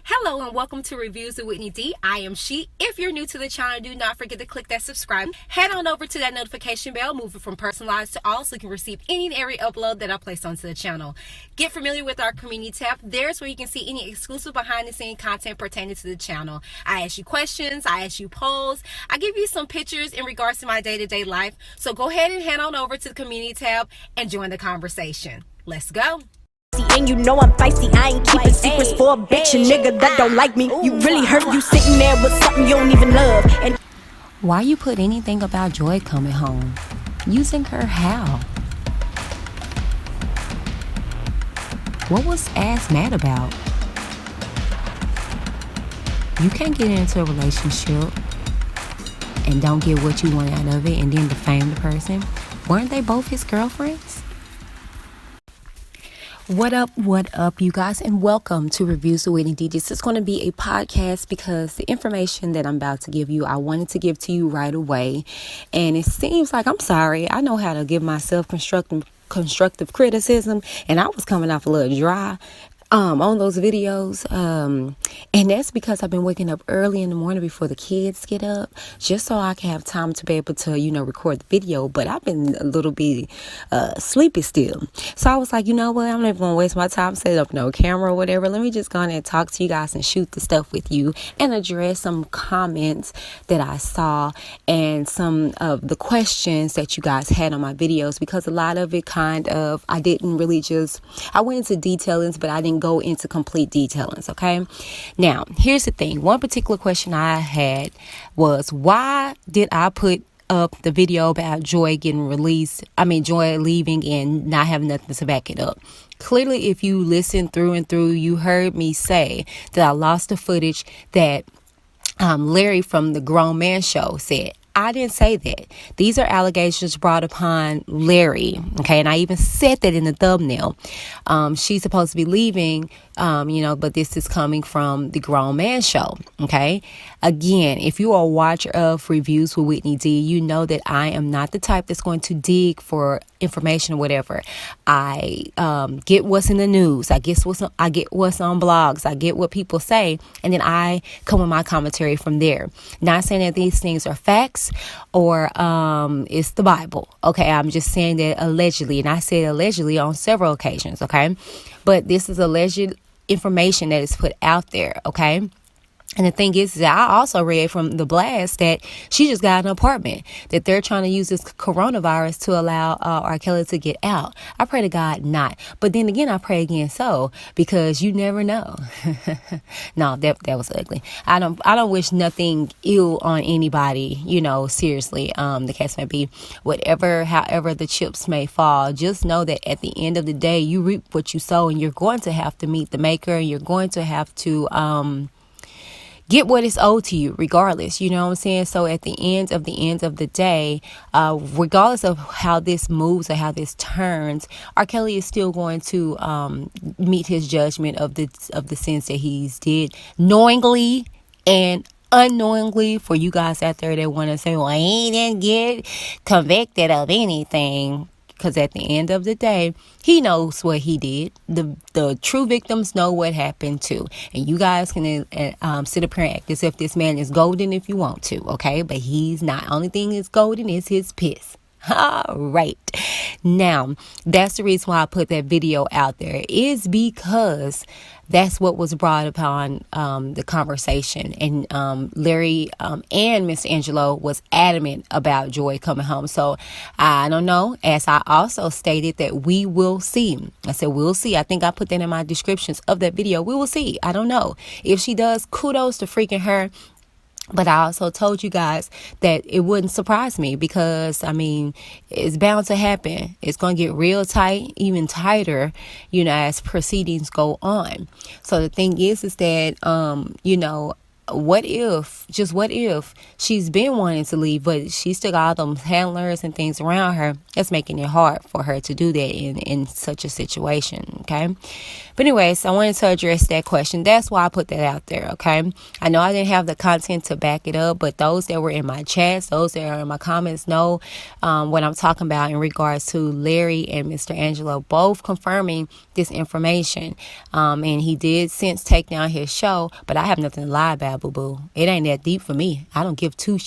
Hello and welcome to Reviews with Whitney D. I am She. If you're new to the channel, do not forget to click that subscribe. Head on over to that notification bell, move it from personalized to all so you can receive any and every upload that I place onto the channel. Get familiar with our community tab. There's where you can see any exclusive behind the scene content pertaining to the channel. I ask you questions, I ask you polls, I give you some pictures in regards to my day-to-day life. So go ahead and head on over to the community tab and join the conversation. Let's go. And you know I'm feisty, I ain't keeping secrets for a bitch, a nigga that don't like me. You really hurt, you sitting there with something you don't even love. And why you put anything about Joy coming home? Using her how? What was Ass mad about? You can't get into a relationship and don't get what you want out of it and then defame the person. Weren't they both his girlfriends? What up, you guys, and welcome to Reviews with Whitney D. This is going to be a podcast because the information that I'm about to give you, I wanted to give to you right away. And it seems like, I'm sorry, I know how to give myself constructive criticism, and I was coming off a little dry on those videos, and that's because I've been waking up early in the morning before the kids get up, just so I can have time to be able to, record the video. But I've been a little bit sleepy still, so I was like, you know what, I'm not gonna waste my time setting up no camera or whatever. Let me just go on and talk to you guys and shoot the stuff with you and address some comments that I saw and some of the questions that you guys had on my videos, because a lot of it I didn't really I went into detailings, but I didn't go into complete detailings. Okay, now here's the thing. One particular question I had was, why did I put up the video about Joy getting released? Joy leaving and not having nothing to back it up. Clearly, if you listen through and through, you heard me say that I lost the footage that Larry from the Grown Man Show said. I didn't say that. These are allegations brought upon Larry. Okay. And I even said that in the thumbnail. She's supposed to be leaving, but this is coming from the Grown Man Show. Okay. Again, if you are a watcher of Reviews with Whitney D, you know that I am not the type that's going to dig for information or whatever. I get what's in the news. I get what's on blogs. I get what people say, and then I come with my commentary from there. Not saying that these things are facts or it's the Bible. Okay, I'm just saying that allegedly, and I said allegedly on several occasions. Okay, but this is alleged information that is put out there. Okay. And the thing is that I also read from the blast that she just got an apartment, that they're trying to use this coronavirus to allow R. Kelly to get out. I pray to God not. But then again, I pray again so, because you never know. No, that was ugly. I don't wish nothing ill on anybody, seriously. The case may be however the chips may fall. Just know that at the end of the day, you reap what you sow, and you're going to have to meet the maker, and you're going to have to get what is owed to you regardless. You know what I'm saying? So at the end of the day, regardless of how this moves or how this turns, R. Kelly is still going to meet his judgment of the sins that he's did knowingly and unknowingly. For you guys out there that want to say, well, he didn't get convicted of anything, because at the end of the day, he knows what he did. The true victims know what happened too. And you guys can sit up here and act as if this man is golden if you want to, okay? But he's not. Only thing is golden is his piss. All right. Now, that's the reason why I put that video out there, is because that's what was brought upon the conversation. And Larry and Mr. Angelo was adamant about Joy coming home. So I don't know. As I also stated that we will see. I said we'll see. I think I put that in my descriptions of that video. We will see. I don't know. If she does, kudos to freaking her. But I also told you guys that it wouldn't surprise me, because, it's bound to happen. It's going to get real tight, even tighter, as proceedings go on. So the thing is that, what if she's been wanting to leave, but she still got all them handlers and things around her that's making it hard for her to do that in such a situation. Okay. But anyways, I wanted to address that question. That's why I put that out there, okay? I know I didn't have the content to back it up, but those that were in my chats, those that are in my comments know what I'm talking about in regards to Larry and Mr. Angelo both confirming this information. And he did since take down his show, but I have nothing to lie about, boo-boo. It ain't that deep for me. I don't give two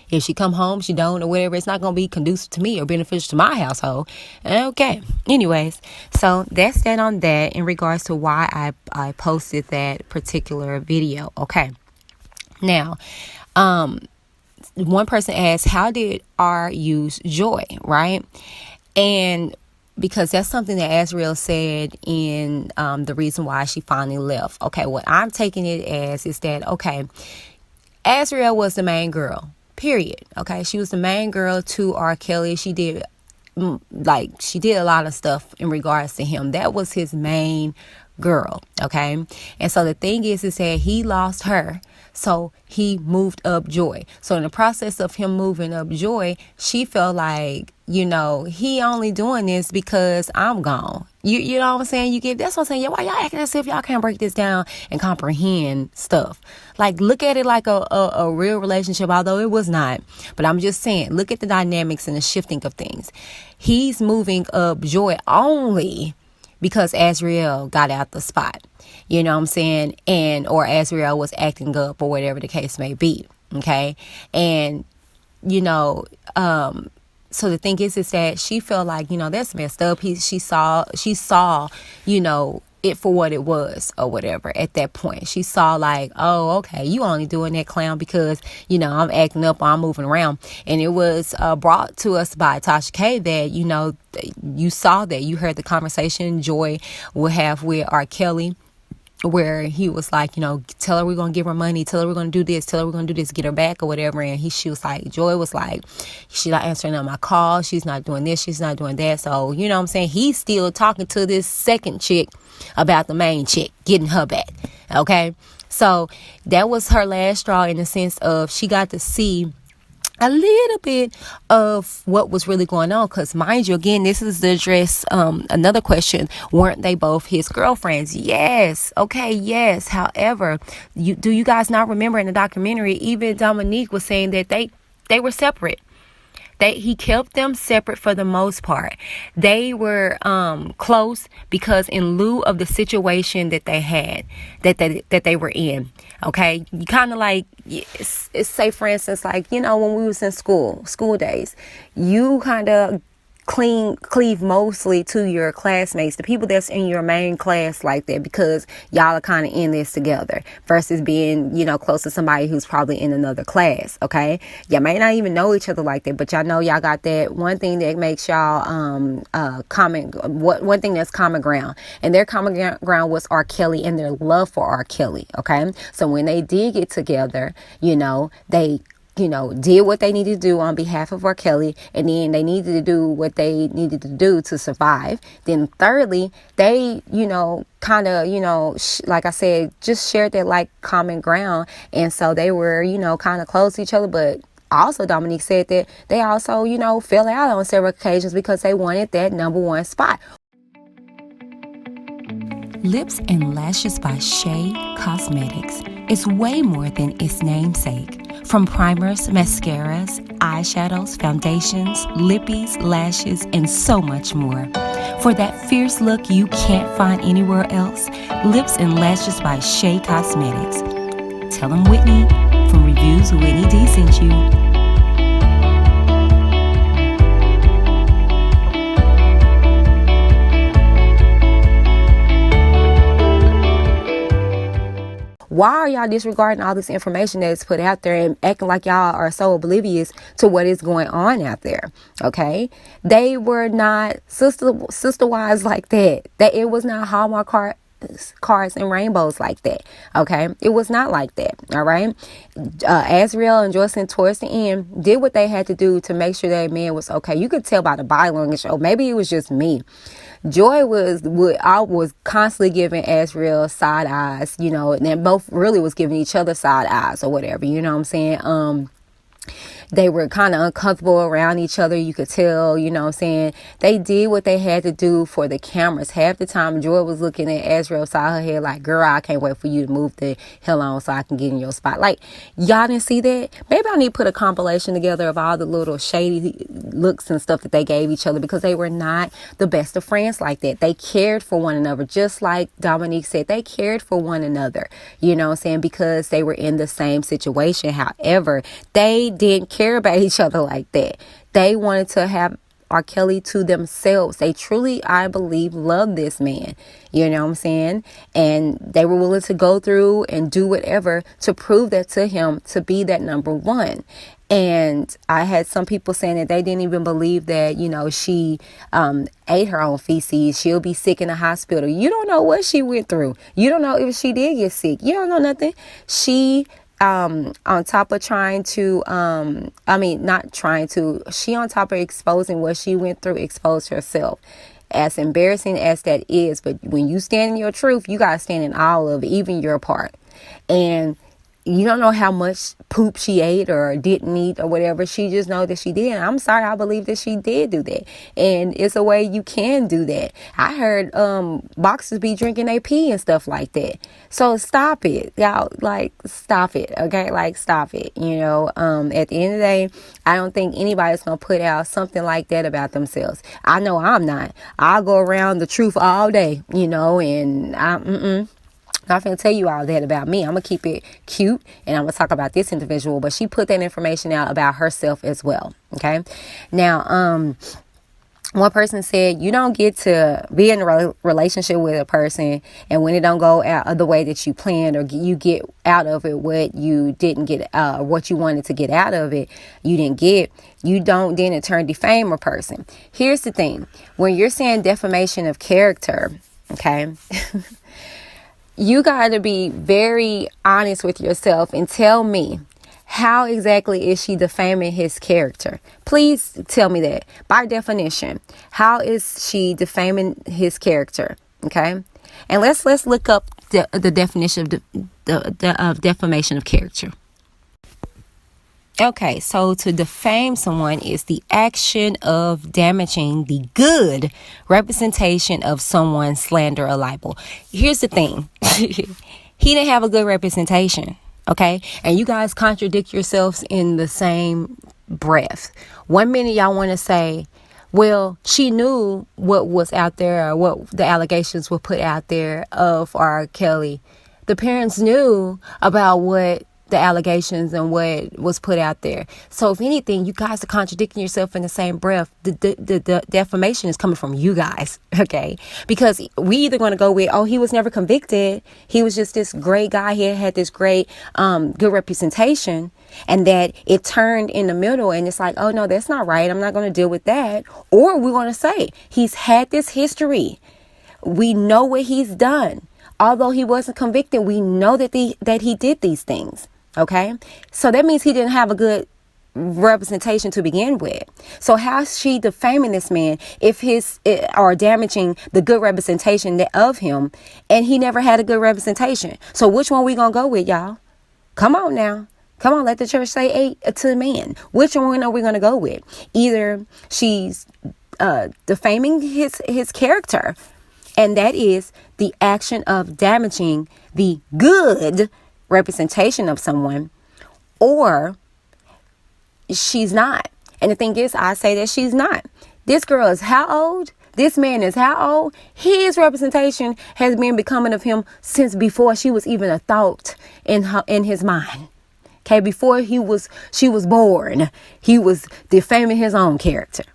if she come home, she don't, or whatever. It's not going to be conducive to me or beneficial to my household. Okay. Anyways, so that's that on that in regards to why I posted that particular video. Okay. Now, one person asked, how did R use joy, right? And because that's something that AZRIEL said in the reason why she finally left. Okay, what I'm taking it as is that, okay, AZRIEL was the main girl. Period. Okay, she was the main girl to R. Kelly. She did a lot of stuff in regards to him. That was his main girl. Okay, and so the thing is that he lost her, so he moved up Joy. So in the process of him moving up Joy, she felt like, he only doing this because I'm gone. You know what I'm saying? That's what I'm saying. Yeah, why y'all acting as if y'all can't break this down and comprehend stuff? Like, look at it like a real relationship, although it was not. But I'm just saying, look at the dynamics and the shifting of things. He's moving up Joy only because AZRIEL got out the spot. You know what I'm saying? Or AZRIEL was acting up or whatever the case may be. Okay. And, so the thing is that she felt like, that's messed up. She saw, it for what it was or whatever at that point. She saw like, oh, okay, you only doing that, clown, because, I'm acting up or I'm moving around. And it was brought to us by Tasha K that, you saw that, you heard the conversation Joy will have with R. Kelly, where he was like, tell her we're going to give her money, tell her we're going to do this, tell her we're going to do this, get her back or whatever. And she was like, Joy was like, she's not answering on my call, she's not doing this, she's not doing that. So, you know what I'm saying? He's still talking to this second chick about the main chick, getting her back. Okay. So that was her last straw in the sense of she got to see a little bit of what was really going on, because mind you, again, this is the address another question, weren't they both his girlfriends? Yes. Okay, yes. However, do you guys not remember in the documentary, even Dominique was saying that they were separate. He kept them separate for the most part. They were close because in lieu of the situation that they had, that they were in. Okay, you kind of like, it's say for instance, like, when we was in school days, you kind of cleave mostly to your classmates, the people that's in your main class like that, because y'all are kind of in this together versus being, close to somebody who's probably in another class. Okay, y'all may not even know each other like that, but y'all know y'all got that one thing that makes y'all one thing that's common ground, and their common ground was R. Kelly and their love for R. Kelly. Okay, so when they did get together, they did what they needed to do on behalf of R. Kelly, and then they needed to do what they needed to do to survive. Then thirdly, they, kind of, like I said, just shared that like common ground. And so they were, kind of close to each other. But also Dominique said that they also, fell out on several occasions because they wanted that number one spot. Lips and Lashes by Shea Cosmetics is way more than its namesake. From primers, mascaras, eyeshadows, foundations, lippies, lashes, and so much more. For that fierce look you can't find anywhere else, Lips and Lashes by Shea Cosmetics. Tell them Whitney from Reviews with Whitney D sent you. Why are y'all disregarding all this information that's put out there and acting like y'all are so oblivious to what is going on out there? Okay, they were not sister wives like that. That it was not Hallmark cars and rainbows like that. Okay, it was not like that. All right, AZRIEL and Joycelyn towards the end did what they had to do to make sure that man was okay. You could tell by the body language. Oh, maybe it was just me. Joy was constantly giving AZRIEL side eyes, and they both really was giving each other side eyes or whatever, you know what I'm saying? They were kind of uncomfortable around each other. You could tell, you know what I'm saying? They did what they had to do for the cameras. Half the time, Joy was looking at Azriel side her head like, girl, I can't wait for you to move the hell on so I can get in your spot. Like, y'all didn't see that? Maybe I need to put a compilation together of all the little shady looks and stuff that they gave each other, because they were not the best of friends like that. They cared for one another, just like Dominique said. They cared for one another, you know what I'm saying, because they were in the same situation. However, they didn't care about each other like that. They wanted to have R. Kelly to themselves. They truly, I believe, love this man. You know what I'm saying? And they were willing to go through and do whatever to prove that to him, to be that number one. And I had some people saying that they didn't even believe that, you know, she ate her own feces. She'll be sick in the hospital. You don't know what she went through. You don't know if she did get sick. You don't know nothing. She on top of trying to, she on top of exposing what she went through, exposed herself. As embarrassing as that is, but when you stand in your truth, you got to stand in all of it, even your part. And you don't know how much poop she ate or didn't eat or whatever. She just know that she did. And I'm sorry, I believe that she did do that. And it's a way you can do that. I heard boxers be drinking they pee and stuff like that. So stop it. Y'all, like, stop it. Okay? Like, stop it. You know, at the end of the day, I don't think anybody's going to put out something like that about themselves. I know I'm not. I'll go around the truth all day, you know, and I'm not going to tell you all that about me. I'm going to keep it cute, and I'm going to talk about this individual, but she put that information out about herself as well. Okay. Now, one person said, you don't get to be in a relationship with a person, and when it don't go out the way that you planned, or you get out of it what you didn't get, what you wanted to get out of it, you didn't get, you don't then in turn defame a person. Here's the thing. When you're saying defamation of character, okay, you got to be very honest with yourself and tell me, how exactly is she defaming his character? Please tell me that. By definition, how is she defaming his character? Okay. And let's look up the definition of defamation of character. Okay, so to defame someone is the action of damaging the good representation of someone's slander or libel. Here's the thing. He didn't have a good representation, okay? And you guys contradict yourselves in the same breath. 1 minute y'all want to say, well, she knew what was out there, or what the allegations were put out there of R. Kelly. The parents knew about what the allegations and what was put out there. So if anything, you guys are contradicting yourself in the same breath. The defamation is coming from you guys, okay? Because we either going to go with, oh, he was never convicted. He was just this great guy. He had this great, good representation, and that it turned in the middle, and it's like, oh no, that's not right. I'm not going to deal with that. Or we're going to say he's had this history. We know what he's done. Although he wasn't convicted, we know that he did these things. Okay, so that means he didn't have a good representation to begin with. So how's she defaming this man if or damaging the good representation of him, and he never had a good representation? So which one we gonna go with, y'all? Come on now. Come on, let the church say a to the man. Which one are we gonna go with? Either she's defaming his character, and that is the action of damaging the good representation of someone, or she's not. And the thing is, I say that she's not. This girl is how old? This man is how old? His representation has been becoming of him since before she was even a thought in his mind. Okay, before she was born, he was defaming his own character.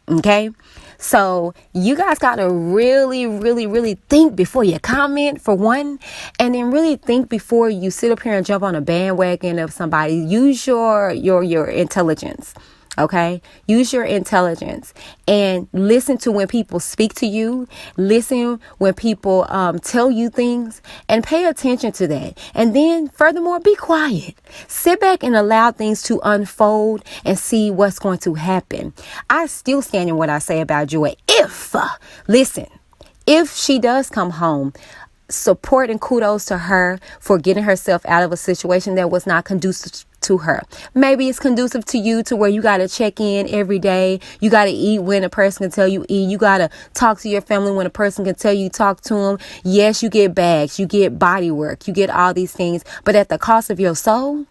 Okay, so you guys got to really, really, really think before you comment, for one, and then really think before you sit up here and jump on a bandwagon of somebody. Use your intelligence. Okay, use your intelligence and listen to when people speak to you. Listen when people tell you things, and pay attention to that. And then furthermore, be quiet. Sit back and allow things to unfold and see what's going to happen. I still stand in what I say about Joy. If she does come home, support and kudos to her for getting herself out of a situation that was not conducive to her. Maybe it's conducive to you to where you got to check in every day. You got to eat when a person can tell you eat. You got to talk to your family when a person can tell you talk to them. Yes, you get bags, you get body work, you get all these things, but at the cost of your soul?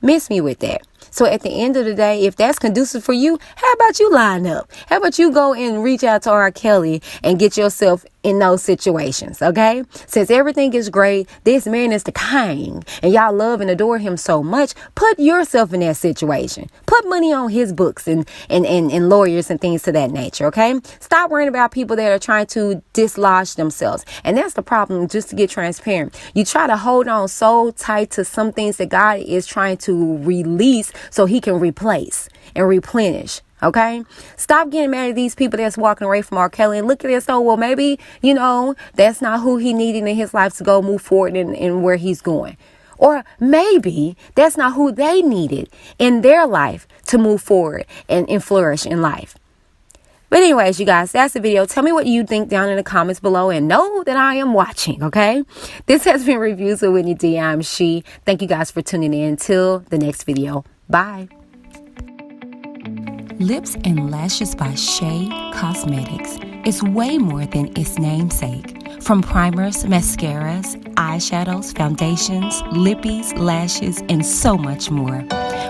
Miss me with that. So at the end of the day, if that's conducive for you, how about you line up? How about you go and reach out to R. Kelly and get yourself in those situations, okay? Since everything is great, this man is the king, and y'all love and adore him so much, put yourself in that situation. Put money on his books and lawyers and things to that nature, okay? Stop worrying about people that are trying to dislodge themselves. And that's the problem, just to get transparent. You try to hold on so tight to some things that God is trying to release so he can replace and replenish. Okay, stop getting mad at these people that's walking away from R. Kelly and look at it. So, well, maybe, that's not who he needed in his life to go move forward in where he's going. Or maybe that's not who they needed in their life to move forward and flourish in life. But anyways, you guys, that's the video. Tell me what you think down in the comments below and know that I am watching, okay? This has been Reviews with Whitney D. I'm She. Thank you guys for tuning in. Till the next video. Bye. Lips and Lashes by Shea Cosmetics is way more than its namesake. From primers, mascaras, eyeshadows, foundations, lippies, lashes, and so much more.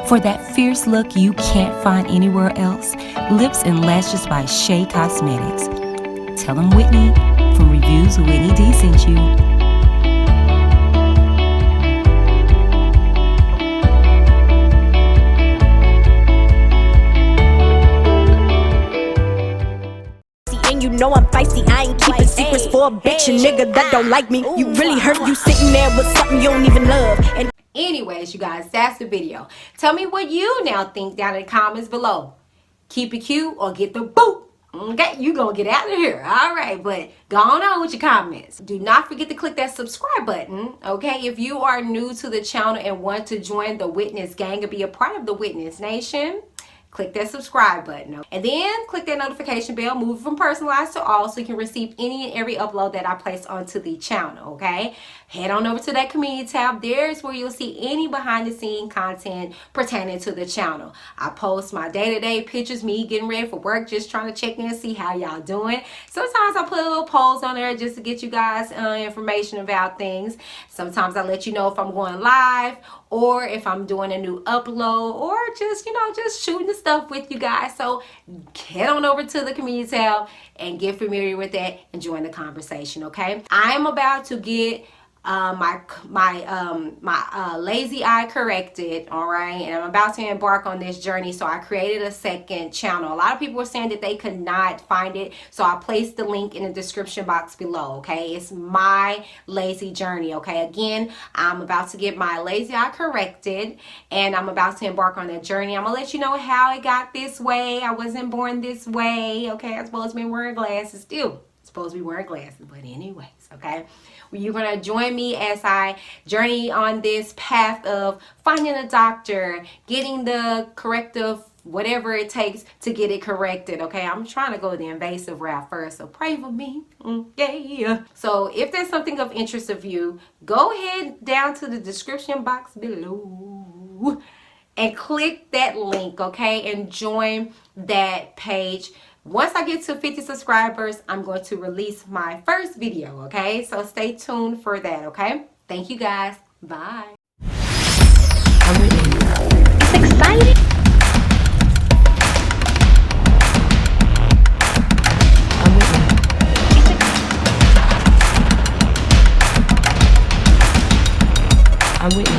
For that fierce look you can't find anywhere else, Lips and Lashes by Shea Cosmetics. Tell them Whitney from Reviews with Whitney D sent you. You know I'm feisty, I ain't keeping secrets for a bitch, a nigga that don't like me. You really hurt, you sitting there with something you don't even love. And anyways, you guys, that's the video. Tell me what you now think down in the comments below. Keep it cute or get the boot. Okay, you gonna get out of here. All right, but go on with your comments. Do not forget to click that subscribe button, okay? If you are new to the channel and want to join the Witness gang and be a part of the Witness Nation, click that subscribe button, and then click that notification bell, move from personalized to all so you can receive any and every upload that I place onto the channel, okay? Head on over to that community tab. There's where you'll see any behind the scene content pertaining to the channel. I post my day-to-day pictures, me getting ready for work, just trying to check in and see how y'all doing. Sometimes I put a little polls on there just to get you guys information about things. Sometimes I let you know if I'm going live or if I'm doing a new upload or just, just shooting the stuff with you guys. So head on over to the community tab and get familiar with that and join the conversation, okay? I'm about to get my lazy eye corrected, all right, and I'm about to embark on this journey. So I created a second channel. A lot of people were saying that they could not find it, so I placed the link in the description box below, okay? It's my lazy journey, okay? Again, I'm about to get my lazy eye corrected and I'm about to embark on that journey. I'm gonna let you know how it got this way. I wasn't born this way, okay? I'm supposed to be wearing glasses still. Supposed to be wearing glasses, but anyways, okay? You're going to join me as I journey on this path of finding a doctor, getting the corrective, whatever it takes to get it corrected, okay? I'm trying to go the invasive route first, so pray for me, yeah. So if there's something of interest of you, go ahead down to the description box below and click that link, okay? And join that page. Once I get to 50 subscribers, I'm going to release my first video, okay? So stay tuned for that, okay? Thank you guys. Bye. it's exciting. I'm Whitney.